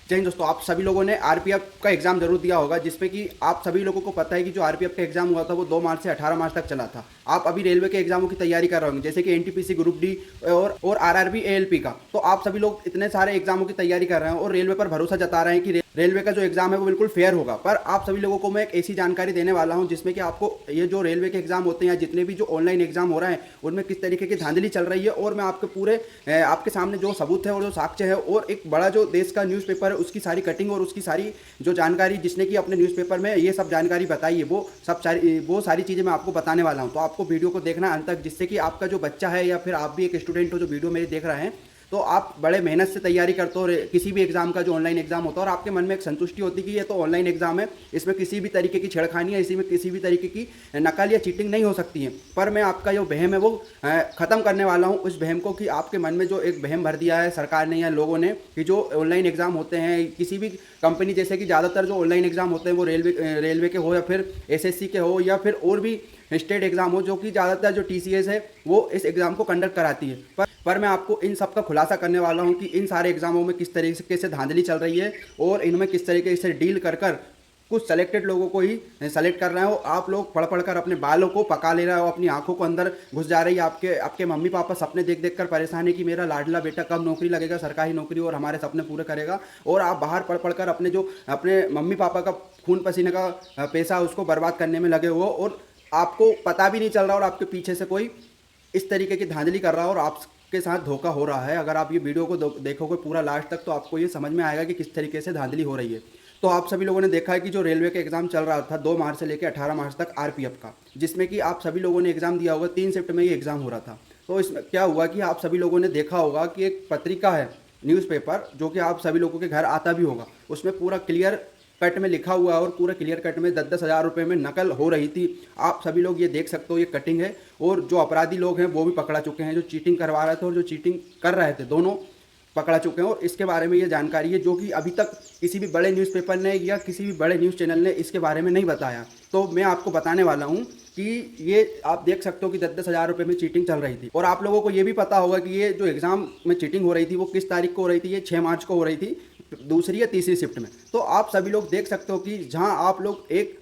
जय हिंद दोस्तों, आप सभी लोगों ने आरपीएफ का एग्ज़ाम जरूर दिया होगा, जिसमें कि आप सभी लोगों को पता है कि जो आरपीएफ का एग्ज़ाम हुआ था वो 2 मार्च से 18 मार्च तक चला था। आप अभी रेलवे के एग्ज़ामों की तैयारी कर रहे होंगे, जैसे कि एनटीपीसी ग्रुप डी और आरआरबी एएलपी का। तो आप सभी लोग इतने सारे एग्ज़ामों की तैयारी कर रहे हैं और रेलवे पर भरोसा जता रहे हैं कि रेलवे का जो एग्ज़ाम है वो बिल्कुल फेयर होगा। पर आप सभी लोगों को मैं एक ऐसी जानकारी देने वाला हूं जिसमें कि आपको ये जो रेलवे के एग्ज़ाम होते हैं या जितने भी जो ऑनलाइन एग्ज़ाम हो रहे हैं उनमें किस तरीके की धांधली चल रही है, और मैं आपके पूरे आपके सामने जो सबूत है और जो साक्ष्य है और एक बड़ा जो देश का न्यूज़पेपर है उसकी सारी कटिंग और उसकी सारी जो जानकारी जिसने कि अपने न्यूज़पेपर में ये सब जानकारी बताई है वो सारी चीज़ें मैं आपको बताने वाला हूँ। तो आपको वीडियो को देखना अंत तक, जिससे कि आपका जो बच्चा है या फिर आप भी एक स्टूडेंट हो जो वीडियो मेरे देख रहे हैं, तो आप बड़े मेहनत से तैयारी करते हो किसी भी एग्ज़ाम का जो ऑनलाइन एग्ज़ाम होता है, और आपके मन में एक संतुष्टि होती है कि ये तो ऑनलाइन एग्ज़ाम है, इसमें किसी भी तरीके की छेड़खानी या इसी में किसी भी तरीके की नकल या चीटिंग नहीं हो सकती है। पर मैं आपका जो वहम है वो ख़त्म करने वाला हूँ, उस वहम को कि आपके मन में जो एक वहम भर दिया है सरकार ने या लोगों ने कि जो ऑनलाइन एग्ज़ाम होते हैं किसी भी कंपनी, जैसे कि ज़्यादातर जो ऑनलाइन एग्ज़ाम होते हैं वो रेलवे के हो या फिर एसएससी के हो या फिर और भी स्टेट एग्ज़ाम हो, जो कि ज़्यादातर जो टीसीएस है वो इस एग्ज़ाम को कंडक्ट कराती है। पर मैं आपको इन सब का खुलासा करने वाला हूं कि इन सारे एग्ज़ामों में किस तरीके से धांधली चल रही है और इनमें किस तरीके से डील कर कर कुछ सेलेक्टेड लोगों को ही सेलेक्ट कर रहे हो। आप लोग पढ़ पढ़ कर अपने बालों को पका ले रहे हो, अपनी आंखों को अंदर घुस जा रही है। आपके मम्मी पापा सपने देख देख कर परेशान है कि मेरा लाडला बेटा कब नौकरी लगेगा, सरकारी नौकरी, और हमारे सपने पूरे करेगा। और आप बाहर पढ़ पढ़ कर अपने मम्मी पापा का खून पसीने का पैसा उसको बर्बाद करने में लगे हो, और आपको पता भी नहीं चल रहा और आपके पीछे से कोई इस तरीके की धांधली कर रहा है और आपके साथ धोखा हो रहा है। अगर आप ये वीडियो को देखोगे पूरा लास्ट तक तो आपको ये समझ में आएगा कि किस तरीके से धांधली हो रही है। तो आप सभी लोगों ने देखा है कि जो रेलवे का एग्ज़ाम चल रहा था 2 मार्च से लेकर 18 मार्च तक आरपीएफ का, जिसमें कि आप सभी लोगों ने एग्ज़ाम दिया होगा, 3 शिफ्ट में ये एग्ज़ाम हो रहा था। तो इसमें क्या हुआ कि आप सभी लोगों ने देखा होगा कि एक पत्रिका है, न्यूज़पेपर, जो कि आप सभी लोगों के घर आता भी होगा, उसमें पूरा क्लियर कट में लिखा हुआ है और पूरा क्लियर कट में 10-10 हज़ार रुपये में नकल हो रही थी। आप सभी लोग ये देख सकते हो, ये कटिंग है, और जो अपराधी लोग हैं वो भी पकड़ा चुके हैं, जो चीटिंग करवा रहे थे और जो चीटिंग कर रहे थे दोनों पकड़ा चुके हैं। और इसके बारे में ये जानकारी है जो कि अभी तक किसी भी बड़े न्यूज़पेपर ने या किसी भी बड़े न्यूज़ चैनल ने इसके बारे में नहीं बताया। तो मैं आपको बताने वाला हूँ कि ये आप देख सकते हो कि 10-10 हज़ार रुपये में चीटिंग चल रही थी। और आप लोगों को ये भी पता होगा कि ये जो एग्ज़ाम में चीटिंग हो रही थी वो किस तारीख को हो रही थी, ये 6 मार्च को हो रही थी, दूसरी या तीसरी शिफ्ट में। तो आप सभी लोग देख सकते हो कि जहां आप लोग एक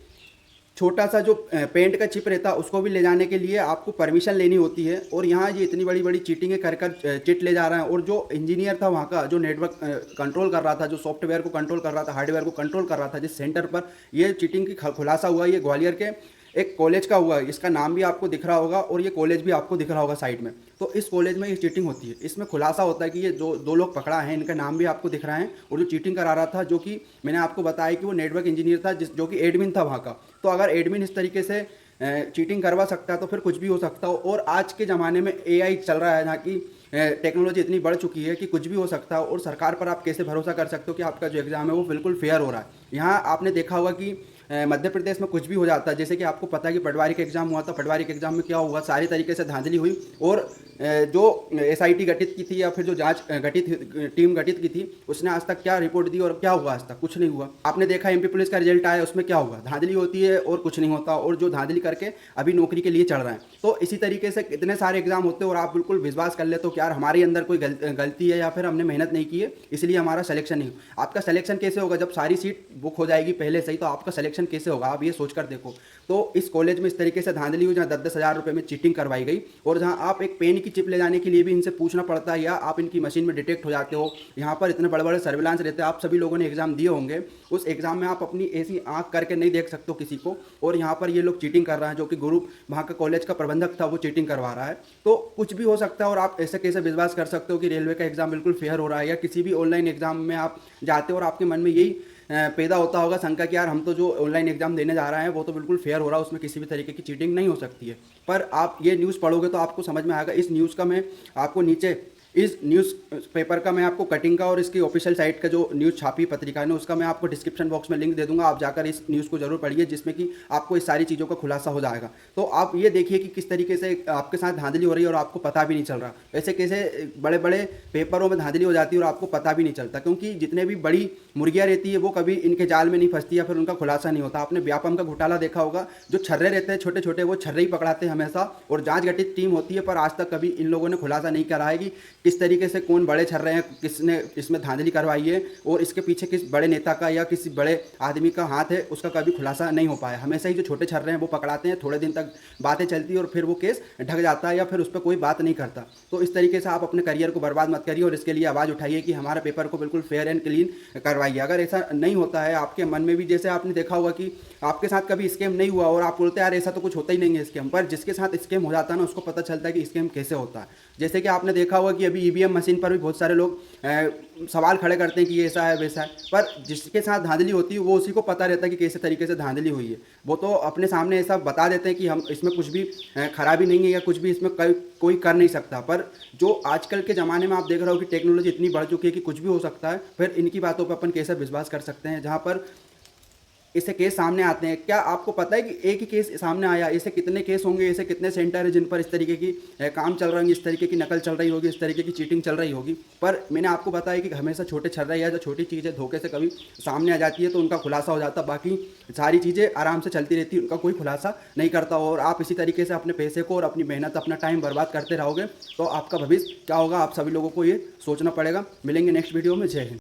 छोटा सा जो पेंट का चिप रहता है उसको भी ले जाने के लिए आपको परमिशन लेनी होती है, और यहाँ ये इतनी बड़ी बड़ी चीटिंगें कर कर चिट ले जा रहे हैं। और जो इंजीनियर था वहाँ का, जो नेटवर्क कंट्रोल कर रहा था, जो सॉफ्टवेयर को कंट्रोल कर रहा था, हार्डवेयर को कंट्रोल कर रहा था, जिस सेंटर पर ये चीटिंग की खुलासा हुआ, ये ग्वालियर के एक कॉलेज का हुआ है। इसका नाम भी आपको दिख रहा होगा और ये कॉलेज भी आपको दिख रहा होगा साइड में। तो इस कॉलेज में ये चीटिंग होती है। इसमें खुलासा होता है कि ये दो लोग पकड़ा है, इनका नाम भी आपको दिख रहा है, और जो चीटिंग करा रहा था, जो कि मैंने आपको बताया कि वो नेटवर्क इंजीनियर था, जो कि एडमिन था वहाँ का। तो अगर एडमिन इस तरीके से चीटिंग करवा सकता है तो फिर कुछ भी हो सकता हो। और आज के ज़माने में एआई चल रहा है, जहाँ की टेक्नोलॉजी इतनी बढ़ चुकी है कि कुछ भी हो सकता है। और सरकार पर आप कैसे भरोसा कर सकते हो कि आपका जो एग्ज़ाम है वो बिल्कुल फेयर हो रहा है। यहाँ आपने देखा होगा कि मध्य प्रदेश में कुछ भी हो जाता है, जैसे कि आपको पता है कि पटवारी का एग्ज़ाम हुआ था, पटवारी के एग्ज़ाम में क्या हुआ, सारी तरीके से धांधली हुई, और जो एसआईटी गठित की थी या फिर जो जांच टीम गठित की थी उसने आज तक क्या रिपोर्ट दी, और क्या हुआ, आज तक कुछ नहीं हुआ। आपने देखा एमपी पुलिस का रिजल्ट आया, उसमें क्या हुआ, धांधली होती है और कुछ नहीं होता, और जो धांधली करके अभी नौकरी के लिए चढ़ रहे हैं। तो इसी तरीके से कितने सारे एग्जाम होते हैं, और आप बिल्कुल विश्वास कर लेते हो कि यार हमारे अंदर कोई गलती है या फिर हमने मेहनत नहीं की है इसलिए हमारा सिलेक्शन नहीं हो। आपका सिलेक्शन कैसे होगा जब सारी सीट बुक हो जाएगी पहले से ही, तो आपका सिलेक्शन कैसे होगा, आप ये सोच कर देखो। तो इस कॉलेज में इस तरीके से धांधली हुई, जहाँ 10-10 हज़ार रुपये में चीटिंग करवाई गई, और जहाँ आप एक पेन की चिप ले जाने के लिए भी इनसे पूछना पड़ता है या आप इनकी मशीन में डिटेक्ट हो जाते हो। यहाँ पर इतने बड़े बड़े सर्विलांस रहते हैं। आप सभी लोगों ने एग्जाम दिए होंगे, उस एग्जाम में आप अपनी ऐसी आंख करके नहीं देख सकते हो किसी को, और यहाँ पर ये लोग चीटिंग कर रहे हैं। जो कि गुरु वहाँ का कॉलेज का प्रबंधक था वो चीटिंग करवा रहा है। तो कुछ भी हो सकता है, और आप ऐसे कैसे विश्वास कर सकते हो कि रेलवे का एग्जाम बिल्कुल फेयर हो रहा है, या किसी भी ऑनलाइन एग्जाम में आप जाते हो और आपके मन में यही पैदा होता होगा शंका कि यार हम तो जो ऑनलाइन एग्जाम देने जा रहे हैं वो तो बिल्कुल फेयर हो रहा है, उसमें किसी भी तरीके की चीटिंग नहीं हो सकती है। पर आप ये न्यूज़ पढ़ोगे तो आपको समझ में आएगा। इस न्यूज़ का मैं आपको नीचे इस न्यूज़ पेपर का मैं आपको कटिंग का और इसकी ऑफिशियल साइट का जो न्यूज़ छापी पत्रिका ने उसका मैं आपको डिस्क्रिप्शन बॉक्स में लिंक दे दूंगा। आप जाकर इस न्यूज़ को जरूर पढ़िए, जिसमें कि आपको इस सारी चीज़ों का खुलासा हो जाएगा। तो आप ये देखिए कि किस तरीके से आपके साथ धांधली हो रही है और आपको पता भी नहीं चल रहा। ऐसे कैसे बड़े बड़े पेपरों में धांधली हो जाती है और आपको पता भी नहीं चलता, क्योंकि जितने भी बड़ी मुर्गियाँ रहती है वो कभी इनके जाल में नहीं फंसती या फिर उनका खुलासा नहीं होता। आपने व्यापम का घोटाला देखा होगा, जो छर्रे रहते हैं छोटे छोटे वो छर्रे ही पकड़ाते हैं हमेशा, और जांच गठित टीम होती है, पर आज तक कभी इन लोगों ने खुलासा नहीं करा है कि किस तरीके से कौन बड़े छर रहे हैं, किसने इसमें धांधली करवाई है और इसके पीछे किस बड़े नेता का या किसी बड़े आदमी का हाथ है, उसका कभी खुलासा नहीं हो पाया। हमेशा ही जो छोटे छर रहे हैं वो पकड़ाते हैं, थोड़े दिन तक बातें चलती है और फिर वो केस ढक जाता है या फिर उस पर कोई बात नहीं करता। तो इस तरीके से आप अपने करियर को बर्बाद मत करिए और इसके लिए आवाज़ उठाइए कि हमारे पेपर को बिल्कुल फेयर एंड क्लीन करवाइए। अगर ऐसा नहीं होता है आपके मन में भी, जैसे आपने देखा होगा कि आपके साथ कभी स्कैम नहीं हुआ और आप बोलते हैं यार ऐसा तो कुछ होता ही नहीं है स्कैम, पर जिसके साथ स्कैम हो जाता है ना उसको पता चलता है कि स्कैम कैसे होता है। जैसे कि आपने देखा होगा कि अभी ईवीएम मशीन पर भी बहुत सारे लोग सवाल खड़े करते हैं कि ये ऐसा है वैसा है, पर जिसके साथ धांधली होती है वो उसी को पता रहता है कि कैसे तरीके से धांधली हुई है। वो तो अपने सामने ऐसा बता देते हैं कि हम इसमें कुछ भी खराबी नहीं है या कुछ भी इसमें कोई कर नहीं सकता, पर जो आजकल के ज़माने में आप देख रहे हो कि टेक्नोलॉजी इतनी बढ़ चुकी है कि कुछ भी हो सकता है, फिर इनकी बातों पर अपन कैसे विश्वास कर सकते हैं जहाँ पर इससे केस सामने आते हैं। क्या आपको पता है कि एक ही केस सामने आया, ऐसे कितने केस होंगे, ऐसे कितने सेंटर है जिन पर इस तरीके की काम चल रहे होंगे, इस तरीके की नकल चल रही होगी, इस तरीके की चीटिंग चल रही होगी। पर मैंने आपको बताया कि हमेशा छोटे छर रहे या जो छोटी चीज़ें धोखे से कभी सामने आ जाती है तो उनका खुलासा हो जाता, बाकी सारी चीज़ें आराम से चलती रहती है, उनका कोई खुलासा नहीं करता। और आप इसी तरीके से अपने पैसे को और अपनी मेहनत, अपना टाइम बर्बाद करते रहोगे तो आपका भविष्य क्या होगा, आप सभी लोगों को ये सोचना पड़ेगा। मिलेंगे नेक्स्ट वीडियो में। जय हिंद।